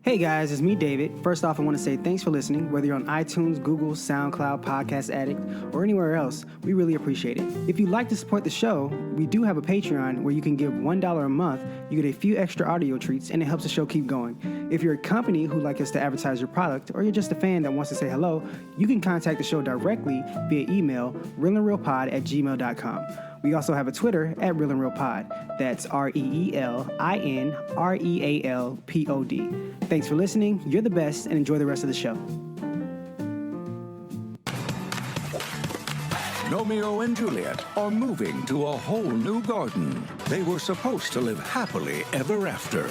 Hey guys, it's me, David. First off, I want to say thanks for listening. Whether you're on iTunes, Google, SoundCloud, Podcast Addict, or anywhere else, we really appreciate it. If you'd like to support the show, we do have a Patreon where you can give $1 a month. You get a few extra audio treats, and it helps the show keep going. If you're a company who'd like us to advertise your product, or you're just a fan that wants to say hello, you can contact the show directly via email, realandrealpod@gmail.com. We also have a Twitter @RealAndRealPod. That's RealInRealPod. Thanks for listening. You're the best, and enjoy the rest of the show. Romeo and Juliet are moving to a whole new garden. They were supposed to live happily ever after.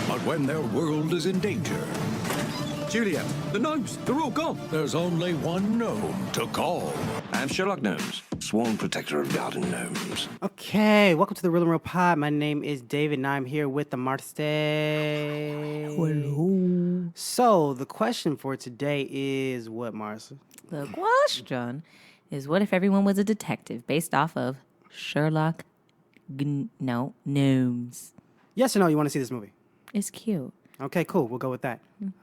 But when their world is in danger, Juliet, the gnomes, they're all gone. there's only one gnome to call. I'm Sherlock Gnomes, sworn protector of garden gnomes. Okay, welcome to the Real and Real Pod. My name is David, and I'm here with the Marce. Hello. So, the question for today is what, Marce? The question is, what if everyone was a detective based off of Sherlock Gnomes? Yes or no, you want to see this movie? It's cute. Okay, cool. We'll go with that.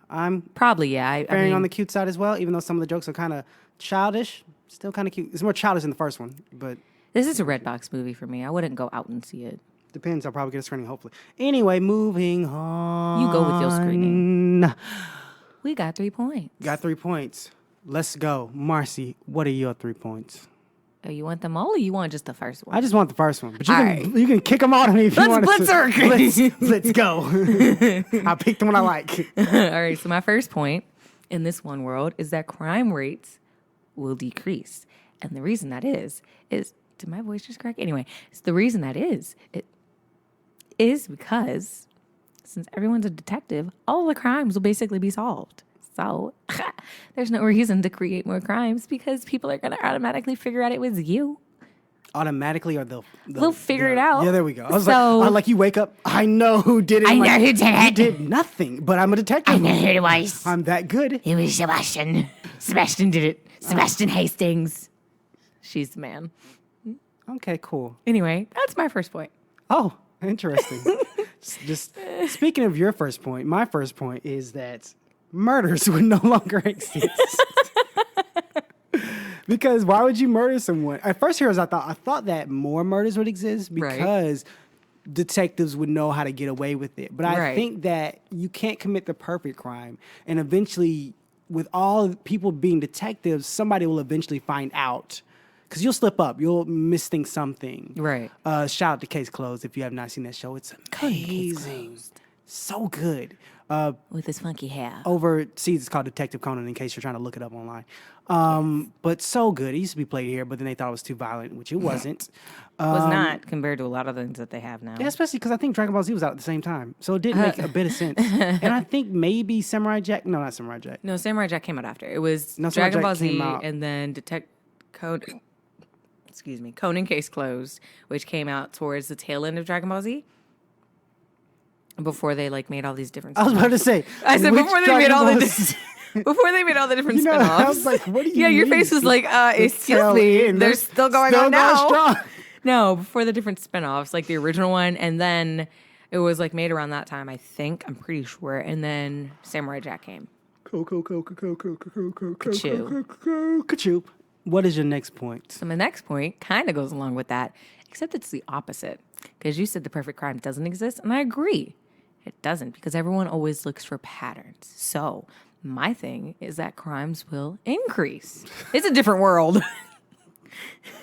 I'm Probably, yeah. I faring mean, on the cute side as well, even though some of the jokes are kind of childish. Still kind of cute. It's more childish than the first one, but this is a Redbox movie for me. I wouldn't go out and see it. depends. I'll probably get a screening, hopefully. Anyway, moving on. You go with your screening. We got 3 points. Got 3 points. Let's go. Marcy, what are your 3 points? Oh, you want them all or you want just the first one? I just want the first one, but you All can right. you can kick them all to me if you want. Let's Let's go. I picked the one I like. All right, so my first point in this one world is that crime rates will decrease. And the reason that is did my voice just crack? Anyway, the reason that is because since everyone's a detective, all the crimes will basically be solved. So there's no reason to create more crimes because people are going to automatically figure out it was you. Automatically, or They'll figure it out. Yeah, there we go. I was So- like you wake up. I know who did it. I I'm know like, who did You it. did nothing, but I'm a detective. I know who it was. I'm that good. It was Sebastian. Sebastian did it. Sebastian Hastings. She's the man. Okay, cool. Anyway, that's my first point. Oh, interesting. Just speaking of your first point, my first point is that murders would no longer exist. Because why would you murder someone? At first, I thought that more murders would exist because detectives would know how to get away with it. But I Right. think that you can't commit the perfect crime, and eventually, with all people being detectives, somebody will eventually find out. Because you'll slip up, you'll misthink something. Right. Shout out to Case Closed if you have not seen that show. It's amazing, so good. With his funky hair. Overseas, it's called Detective Conan. In case you're trying to look it up online, but so good. It used to be played here, but then they thought it was too violent, which it wasn't. Was not compared to a lot of things that they have now. Yeah, especially because I think Dragon Ball Z was out at the same time, so it did make a bit of sense. And I think maybe Samurai Jack. No, not Samurai Jack. No, Samurai Jack came out after. It was No, Samurai Dragon Jack Ball Z came out- and then Conan Case Closed, which came out towards the tail end of Dragon Ball Z. Before they made all these different I was about to say. I said which before they Dragon made all Ball the Z- before they made all the different You know, spin-offs. I was like, what do you Yeah, your mean? face was like, excuse Tail me, end. they're still going Still on now. strong. No, before the different spin-offs, like the original one, and then it was made around that time, I think. I'm pretty sure. And then Samurai Jack came. Ka-choo. What is your next point? So my next point kind of goes along with that, except it's the opposite. Because you said the perfect crime doesn't exist, and I agree. It doesn't, because everyone always looks for patterns. So my thing is that crimes will increase. It's a different world.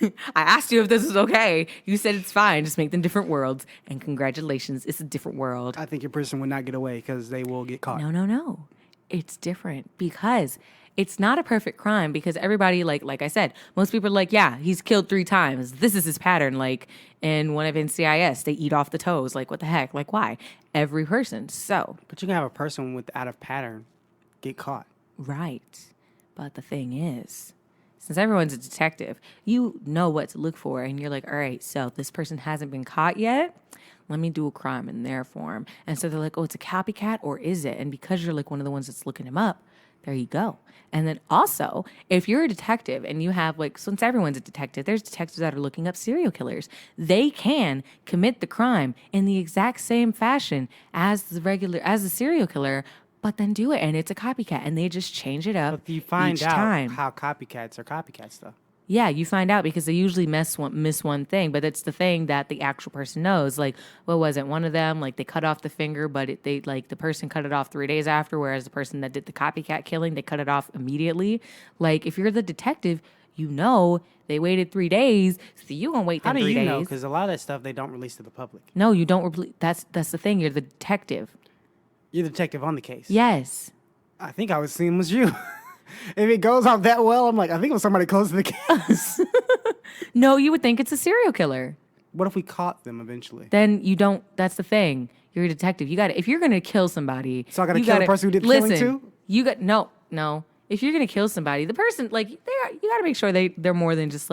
I asked you if this was okay. You said it's fine. Just make them different worlds. And congratulations, it's a different world. I think your person would not get away because they will get caught. No. It's different because it's not a perfect crime because everybody, like I said, most people are like, yeah, he's killed 3 times. This is his pattern. Like in one of NCIS, they eat off the toes. Like, what the heck? Like, why? Every person. So, But you can have a person with out of pattern get caught. right. But the thing is, since everyone's a detective, you know what to look for. And you're like, all right, so this person hasn't been caught yet. Let me do a crime in their form. And so they're like, oh, it's a copycat or is it? And because you're one of the ones that's looking him up, There you go. And then also, if you're a detective and you have since everyone's a detective, there's detectives that are looking up serial killers. They can commit the crime in the exact same fashion as the serial killer, but then do it, and it's a copycat, and they just change it up But you find each out time. how copycats are copycats, though. Yeah, you find out because they usually miss one thing, but it's the thing that the actual person knows. Like, what was it? One of them, they cut off the finger, but the person cut it off 3 days after, whereas the person that did the copycat killing, they cut it off immediately. Like, if you're the detective, you know they waited 3 days, so you gonna wait How them do 3 you days. know? Because a lot of that stuff they don't release to the public. No, you don't. That's the thing. You're the detective. You're the detective on the case. Yes. I think I was seeing was you. If it goes off that well, I'm like, I think it was somebody close to the case. No, you would think it's a serial killer. What if we caught them eventually? Then you don't. That's the thing. You're a detective. You got to. If you're gonna kill somebody, So I gotta you kill the person who did the killing listen, too? You got no. If you're gonna kill somebody, the person you got to make sure they're more than just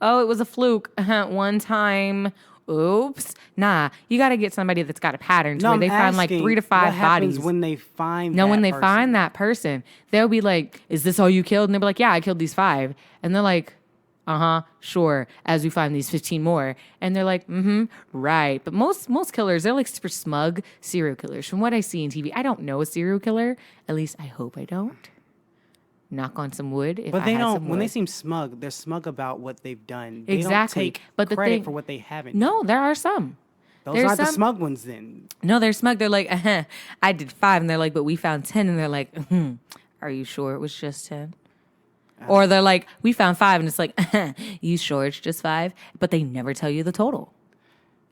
oh, it was a fluke one time. Oops. Nah, you got to get somebody that's got a pattern to where they find 3 to 5 what happens bodies. when they find No, that when they person? find that person, they'll be like, "Is this all you killed?" And they'll be like, "Yeah, I killed these 5." And they're like, sure. As we find these 15 more, and they're like, right. But most killers, they're super smug serial killers. From what I see in TV, I don't know a serial killer. At least I hope I don't. Knock on some wood. If But I they had don't. some When they wood. seem smug, they're smug about what they've done. They Exactly. Don't take But the credit thing- for what they haven't. No, there are some. Those there's aren't the some- smug ones. Then No, they're smug. They're like, I did 5, and they're like, but we found 10, and they're like, are you sure it was just 10? Or they're like, we found 5, and it's like, you sure it's just 5? But they never tell you the total.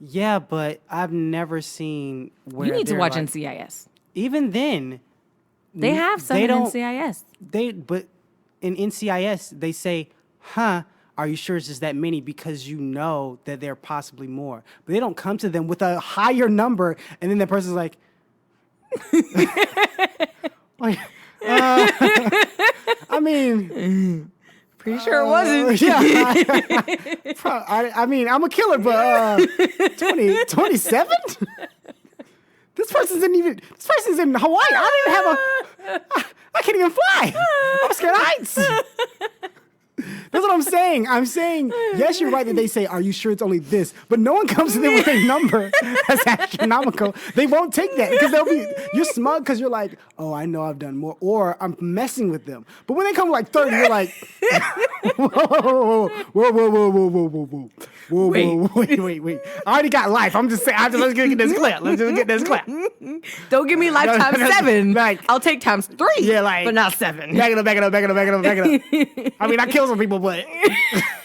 yeah, but I've never seen where You need to they're watch like- NCIS. Even then, They have some they in don't- NCIS. But in NCIS they say, are you sure it's just that many? Because you know that there are possibly more. But they don't come to them with a higher number, and then the person's like, I mean, Pretty sure it wasn't. yeah. I mean, I'm a killer, but 27? This person's in Hawaii. I don't even have I can't even fly. I'm scared of heights. That's what I'm saying. I'm saying, yes, you're right that they say, are you sure it's only this? But no one comes to them with a number that's astronomical. They won't take that because you're smug because you're like, oh, I know I've done more, or I'm messing with them. But when they come like 30, you're like, whoa. Wait. I already got life. I'm just saying, let's get this clip. Let's just get this clip. Don't give me lifetime No, 7. like- I'll take times 3. Yeah, like- but not 7. Back it up. I mean, I killed some people, but how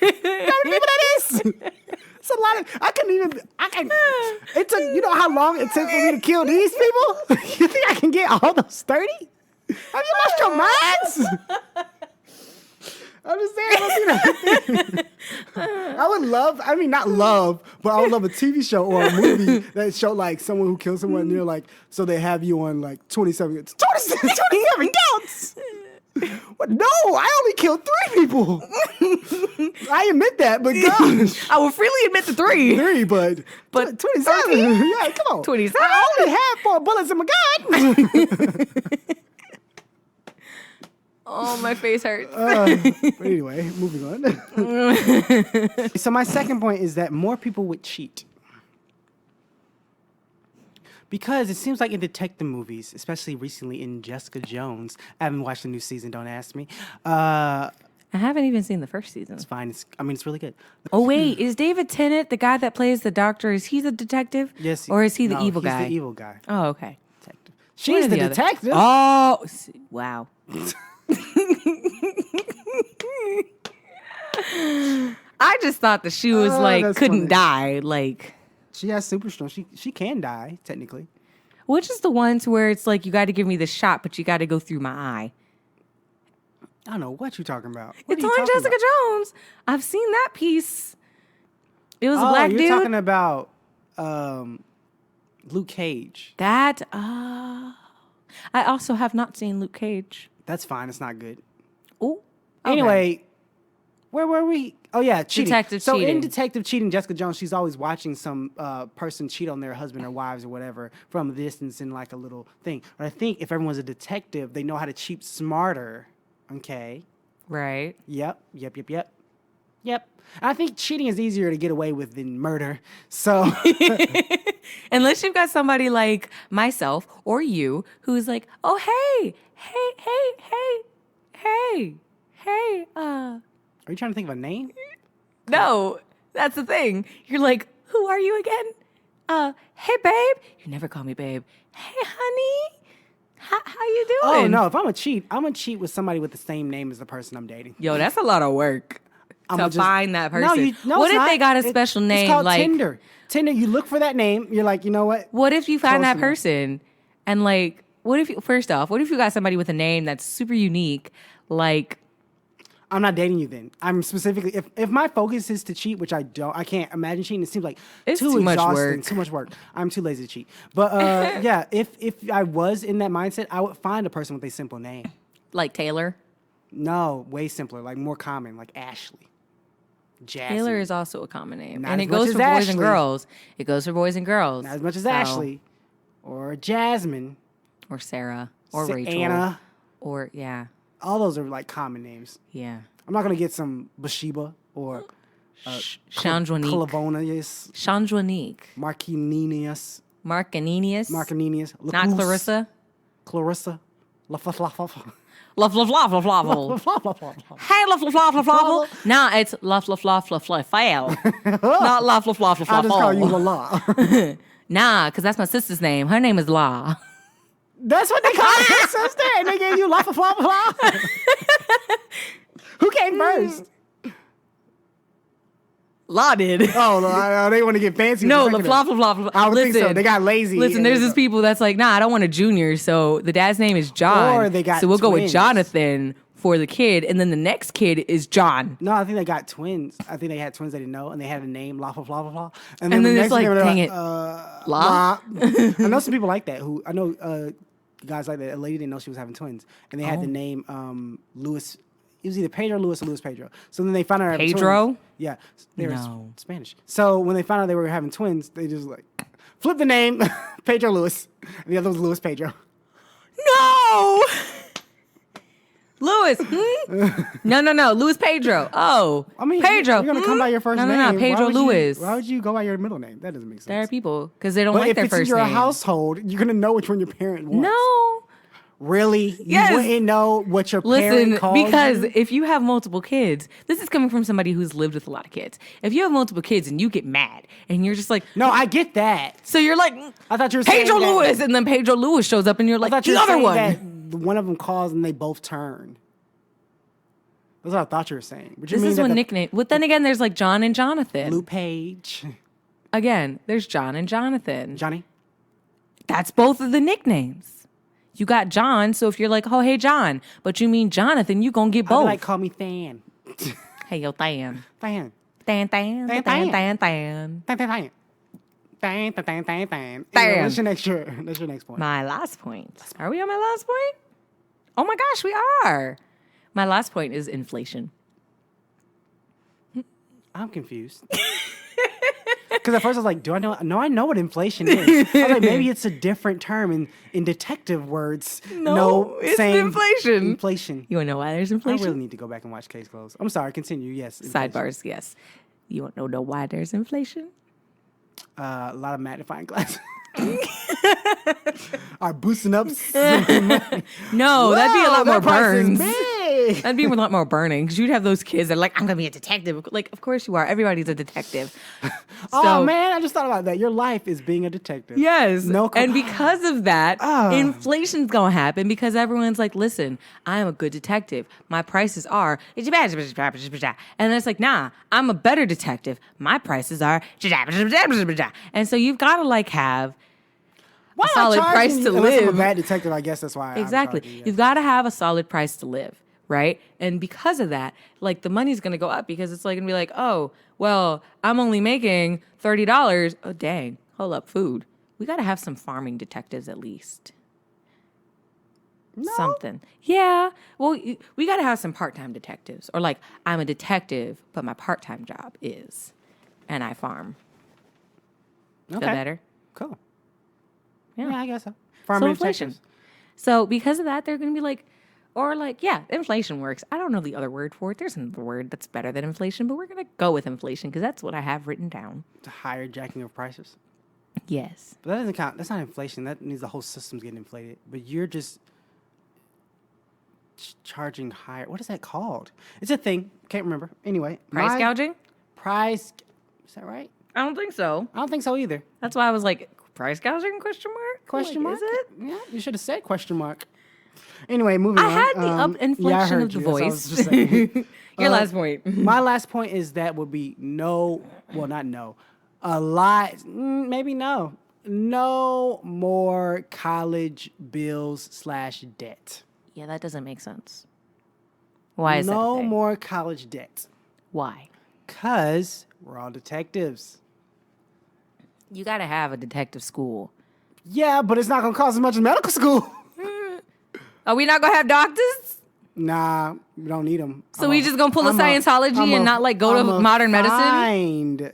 many people that is? It's a lot of. It took. You know how long it took for me to kill these people? You think I can get all those 30? Have you lost your minds? I'm just saying. I would love. I mean, not love, but I would love a TV show or a movie that showed someone who killed someone. And they're like, so they have you on 27. 27 counts. What? No, I only killed 3 people. I admit that, but gosh. I will freely admit the 3. 3, but 27. Yeah, come on. 27? I only had 4 bullets in my gun. Oh, my face hurts. But anyway, moving on. So my second point is that more people would cheat. Because it seems like in detective movies, especially recently in Jessica Jones, I haven't watched the new season, don't ask me. I haven't even seen the first season. It's fine. It's really good. Oh, wait. Is David Tennant, the guy that plays the doctor, is he the detective? Yes. Or is he the no, evil guy? He's the evil guy. Oh, okay. Detective. She's or the the other. detective. Oh, wow. I just thought that she was that's couldn't funny. die. She has super strong. She can die, technically. Which is the ones where it's you got to give me the shot, but you got to go through my eye. I don't know what you're talking about. What It's are you on talking Jessica about? Jones. I've seen that piece. It was a Oh, black you're dude. talking about Luke Cage. That. I also have not seen Luke Cage. That's fine. It's not good. Oh. Anyway, Where were we? Oh yeah, cheating. Detective so cheating. in Detective Cheating, Jessica Jones, she's always watching some person cheat on their husband or wives or whatever from a distance in like a little thing. But I think if everyone's a detective, they know how to cheat smarter. Okay. Right. Yep. And I think cheating is easier to get away with than murder. So Unless you've got somebody like myself or you who's like, oh, hey, are you trying to think of a name? no, that's the thing. You're like, who are you again? Hey, babe. You never call me babe. Hey, honey. How you doing? Oh no, if I'm gonna cheat with somebody with the same name as the person I'm dating. Yo, that's a lot of work I'ma to just- find that person. No, What it's if they not. got a special name It's called like Tinder. Tinder, you look for that name, you're like, you know what? What if you find Close that enough. person and like, what if you got somebody with a name that's super unique, like, I'm not dating you then. I'm specifically if my focus is to cheat, which I can't imagine cheating. It seems like It's too too much exhausting, work. too much work. I'm too lazy to cheat. But yeah, if I was in that mindset, I would find a person with a simple name. like Taylor? No, way simpler, like more common, like Ashley. Jasmine. Taylor is also a common name. Not And as it much goes as for boys and Ashley. girls. It goes for boys and girls. Not as much as So- Ashley or Jasmine, Or Sarah. Or Rachel. Anna. Or, yeah. All those are like common names. Yeah. I'm not gonna get some Bathsheba or Chandronique. Clavonius, Chandronique. Marquininius, Marcaninius. Not Clarissa. Clarissa. Love, love, love, love, love, love. Hey, love, love, love, love, love. No, it's love, love, love, love, love, fail. Not love, love, love, love, I'll love, just call you love. Lala. Nah, because that's my sister's name. Her name is La. That's what they call your sister, and they gave you La Fla Fla. Who came first? La did. Oh, they want to get fancy. with No, the la second blah, name. blah, blah, blah. I would think so. They got lazy. Listen, and there's they these go- people that's like, nah, I don't want a junior. So the dad's name is John. Or they got so we'll go with twins. Jonathan for the kid. And then the next kid is John. No, I think they got twins. I think they had twins they didn't know, and they had a name, La Fla Fla Fla. And then the it's next like, name, they're dang it. La. La? I know some people like that. Who I know guys like that. A lady didn't know she was having twins, and they had Oh. the name Louis. It was either Pedro Lewis or Louis Pedro. So then they found out they were having Pedro? twins. Yeah, they were No. Spanish. So when they found out they were having twins, they just like flipped the name Pedro Lewis, and the other was Louis Pedro. No! Louis. No. Louis Pedro. Oh. I mean, Pedro. you're gonna come by your first name. No. Pedro Lewis. Why would you go by your middle name? That doesn't make sense. There are people because they don't But like if their it's in first your name. household, you're gonna know which one your parent wants. No. Really? Yes. You wouldn't know what your Listen, parent calls because you? if you have multiple kids, this is coming from somebody who's lived with a lot of kids. If you have multiple kids and you get mad and you're just like, No, I get that. so you're like, I thought you were saying Pedro that- Lewis, and then Pedro Lewis shows up and you're I like, thought you the were other saying one. that one of them calls and they both turn. That's what I thought you were saying. But you This mean is that one the nickname. But then again, there's like John and Jonathan. Blue Page, Again, there's John and Jonathan. Johnny. That's both of the nicknames. You got John, so if you're like, oh, hey, John, but you mean Jonathan, you gonna get I both. like call me Than. Hey, yo, Than. Than. Than. Than, Than. Than. Than. Than. Than. Than. Than. That's your next point. My last point. Are we on my last point? Oh my gosh, we are. My last point is inflation. I'm confused. Because at first I was like, do I know? No, I know what inflation is. I was like, maybe it's a different term in detective words. No, it's same inflation. Inflation. You wanna know why there's I inflation? really need to go back and watch Case Closed. I'm sorry, continue. Yes. inflation. Sidebars, yes. You want to know why there's inflation? A lot of magnifying glasses. Are boosting up. No, that'd be a lot more burns. Big. That'd be a lot more burning because you'd have those kids that are like, I'm gonna be a detective. Like, of course you are. Everybody's a detective. Oh So- man, I just thought about that. Your life is being a detective. Yes. No. And because of that, Ah. inflation's gonna happen because everyone's like, listen, I am a good detective. My prices are and it's like, nah, I'm a better detective. My prices are and so you've gotta like have Why a solid price to Unless I'm a live. bad detective, I guess that's why. I'm Exactly. charging you, You've got to have a solid price to live, right? And because of that, like the money's going to go up because it's like going to be like, oh, well, I'm only making $30. Oh, dang. Hold up, food. We got to have some farming detectives at least. something. Yeah. Well, we got to have some part-time detectives. Or like, I'm a detective, but my part-time job is, and I farm. Feel better? Cool. Yeah. Yeah, I guess so. So Farming inflation. detectives. So because of that, they're going to be like, or like, yeah, inflation works. I don't know the other word for it. There's another word that's better than inflation, but we're going to go with inflation because that's what I have written down. The higher jacking of prices. Yes. But that doesn't count. That's not inflation. That means the whole system's getting inflated. But you're just charging higher. What is that called? It's a thing. Can't remember. Anyway. Price gouging? Price. Is that right? I don't think so. I don't think so either. That's why I was like, price gouging? Question mark? Question Like, mark? Is it? Yeah, you should have said question mark. Anyway, moving on. I had the up inflection yeah, I heard of the you. That's what I was voice. just saying. Your last point. My last point is that would be no, well, not no, a lot, maybe no. No more college bills / debt. Yeah, that doesn't make sense. Why is that? No a thing? more college debt. Why? Because we're all detectives. You got to have a detective school. Yeah, but it's not going to cost as much as medical school. Are we not going to have doctors? Nah, we don't need them. So we just going to pull a Scientology and not like go to modern medicine? Find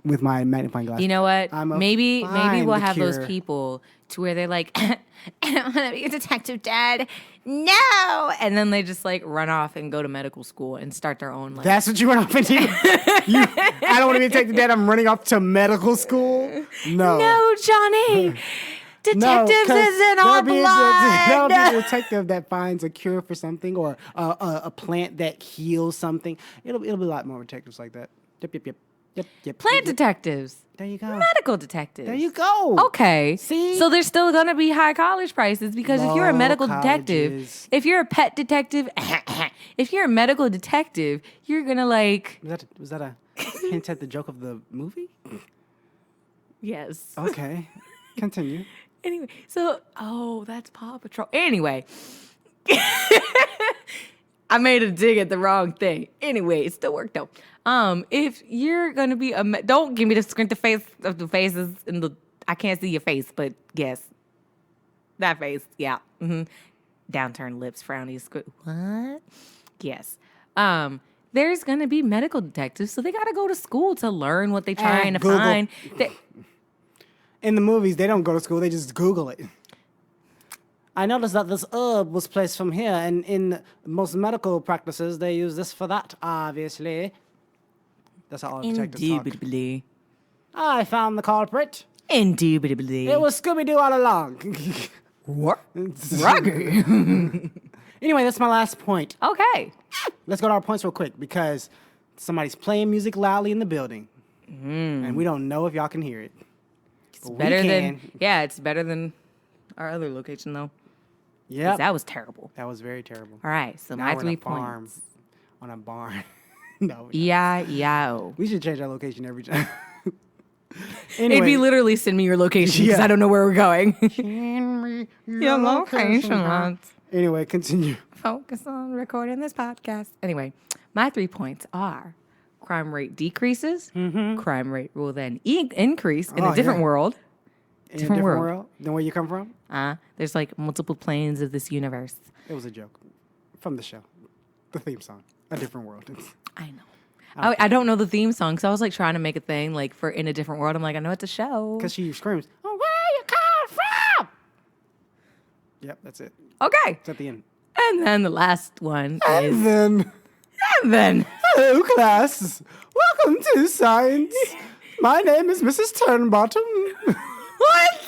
with my magnifying glass. You know what? I'm a Maybe find we'll the have those cure. people to where they're like, I don't want to be a detective, Dad. No. And then they just like run off and go to medical school and start their own like. That's what you went off into? I don't want to be a detective, Dad. I'm running off to medical school? No. No, Johnny. Detectives 'cause isn't there'll our be a- blood. There'll be a detective that finds a cure for something or a plant that heals something. It'll be a lot more detectives like that. Yep. Plant detectives. There you go. Medical detectives. There you go. Okay. See? So there's still going to be high college prices because if you're a Low medical colleges. detective, if you're a pet detective, if you're a medical detective, you're going to like. Was that a hint at the joke of the movie? Yes. Okay. Continue. Anyway, so, that's Paw Patrol. Anyway. I made a dig at the wrong thing. Anyway, it still worked though. If you're gonna be don't give me the squint the face of the faces in the. I can't see your face, but yes, that face. Yeah. Mm-hmm. Downturned lips, frowny. What? Yes. There's gonna be medical detectives, so they gotta go to school to learn what they're trying to Google. find. In the movies, they don't go to school. They just Google it. I noticed that this herb was placed from here, and in most medical practices, they use this for that, obviously. That's how all detectives talk. Indubitably. I found the culprit. Indubitably. It was Scooby-Doo all along. What? Anyway, that's my last point. Okay. Let's go to our points real quick, because somebody's playing music loudly in the building, and we don't know if y'all can hear it. It's better than it's better than our other location though. Yeah, That was terrible. that was very terrible. All right, so Now my we're in 3 a farm, points. on a barn. No, Yeah. we should change our location every time. It'd Anyway, be literally send me your location because Yeah. I don't know where we're going. your location. Anyway, continue. Focus on recording this podcast. Anyway, my 3 points are crime rate decreases. Crime rate will then increase in Oh, a different yeah. world. In a different world than where you come from? There's like multiple planes of this universe. It was a joke from the show, the theme song, A Different World. I know. I don't know the theme song, so I was like trying to make a thing like for in a different world. I'm like, I know it's a show. Because she screams, "Oh, where you come from?" Yep, that's it. Okay. It's at the end. And then the last one is And then, hello, class. Welcome to science. My name is Mrs. Turnbottom. what?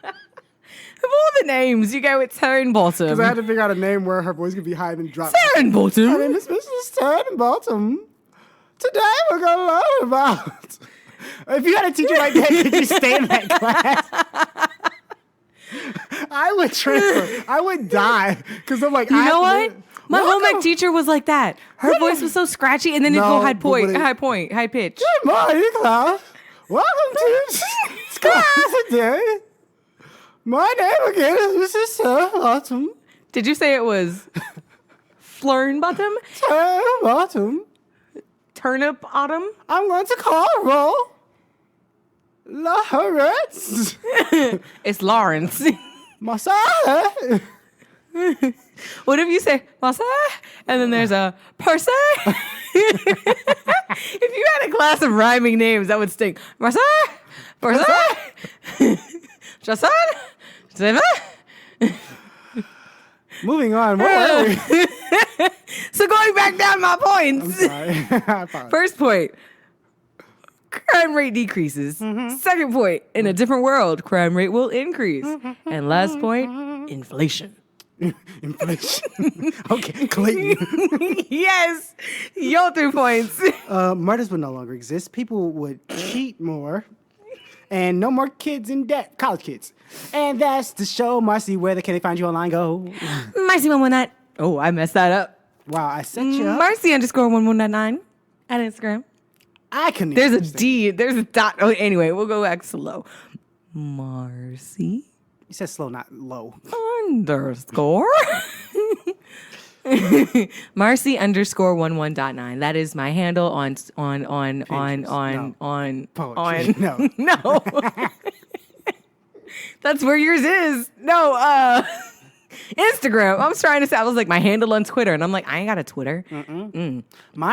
Of all the names, you go with Turnbottom. Because I had to figure out a name where her voice could be high and drop. My Turnbottom. name is Mrs. Turnbottom. Today we're going to learn about... If you had a teacher like that, could you stay in that class? I would transfer. I would die. Because I'm like, You know what? My home Welcome. ec teacher was like that. Her voice was so scratchy, and then it'd No, go high but point, high pitch. Good morning, class. Welcome to class today. My name again is Mrs. Turnbottom. Did you say it was Flurnbottom? Turnbottom. Turnip Autumn? I'm going to call roll. Lawrence. It's Lawrence. Massa. What if you say masa and then there's a person? If you had a class of rhyming names, that would stink. Masa, person, Jason, Zeva. Moving on. Where were we? So going back down my points. Sorry. First point, crime rate decreases. Second point, in a different world, crime rate will increase. And last point, inflation. Inflation. Okay, Clayton. Yes, yo 3 points. Murders would no longer exist. People would cheat more. And no more kids in debt. College kids. And that's the show, Marcy. Where can they find you online? Go. Marcy 119. Oh, I messed that up. Wow, I set you up. Marcy _1199 at Instagram. I couldn't. There's a even say- D. There's a dot. Oh, anyway, we'll go back slow. Marcy You said slow, not low. _ Marcy _11.9. That is my handle on Poetry. No. no. That's where yours is. No, Instagram. I was trying to say, I was like, my handle on Twitter, and I'm like, I ain't got a Twitter. Mine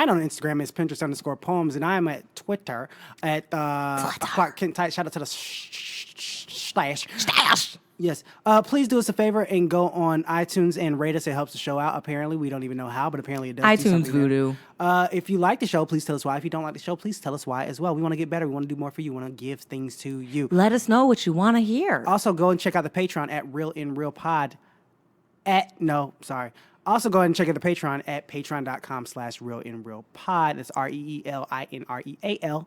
on Instagram is Pinterest _poems, and I'm at Twitter at Clark Kent Tight. Shout out to the stash. Yes. Please do us a favor and go on iTunes and rate us. It helps the show out. Apparently, we don't even know how, but apparently it does. do iTunes something there. voodoo. If you like the show, please tell us why. If you don't like the show, please tell us why as well. We want to get better. We want to do more for you. We want to give things to you. Let us know what you want to hear. Also, go and check out the Patreon at Real in Real Pod. Also, go ahead and check out the Patreon at patreon.com/Real in Real Pod. That's REELINREALPOD.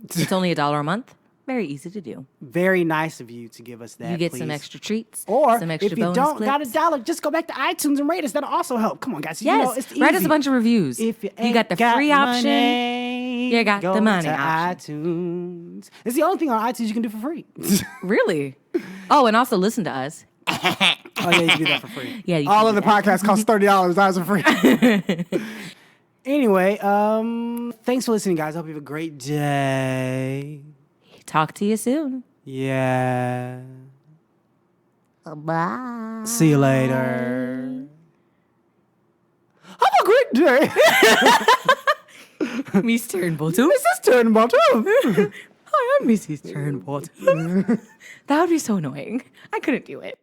It's only $1 a month. Very easy to do. Very nice of you to give us that. You get please. some extra treats. Or some extra if you bonus don't clips. got $1, just go back to iTunes and rate us. That'll also help. Come on, guys. Yes, You know, it's write us easy. a bunch of reviews. If you got the ain't free option. money, You got go the money to option. iTunes. It's the only thing on iTunes you can do for free. Really? Oh, and also listen to us. Oh yeah, you can do that for free. Yeah, you all can of do the that. podcasts cost $30. Ours are free. Anyway, thanks for listening, guys. I hope you have a great day. Talk to you soon. Yeah. Bye. See you later. Have a great day. Miss Turnbottom. This is Turnbottom. Hi, I'm Mrs. Turnbottom. That would be so annoying. I couldn't do it.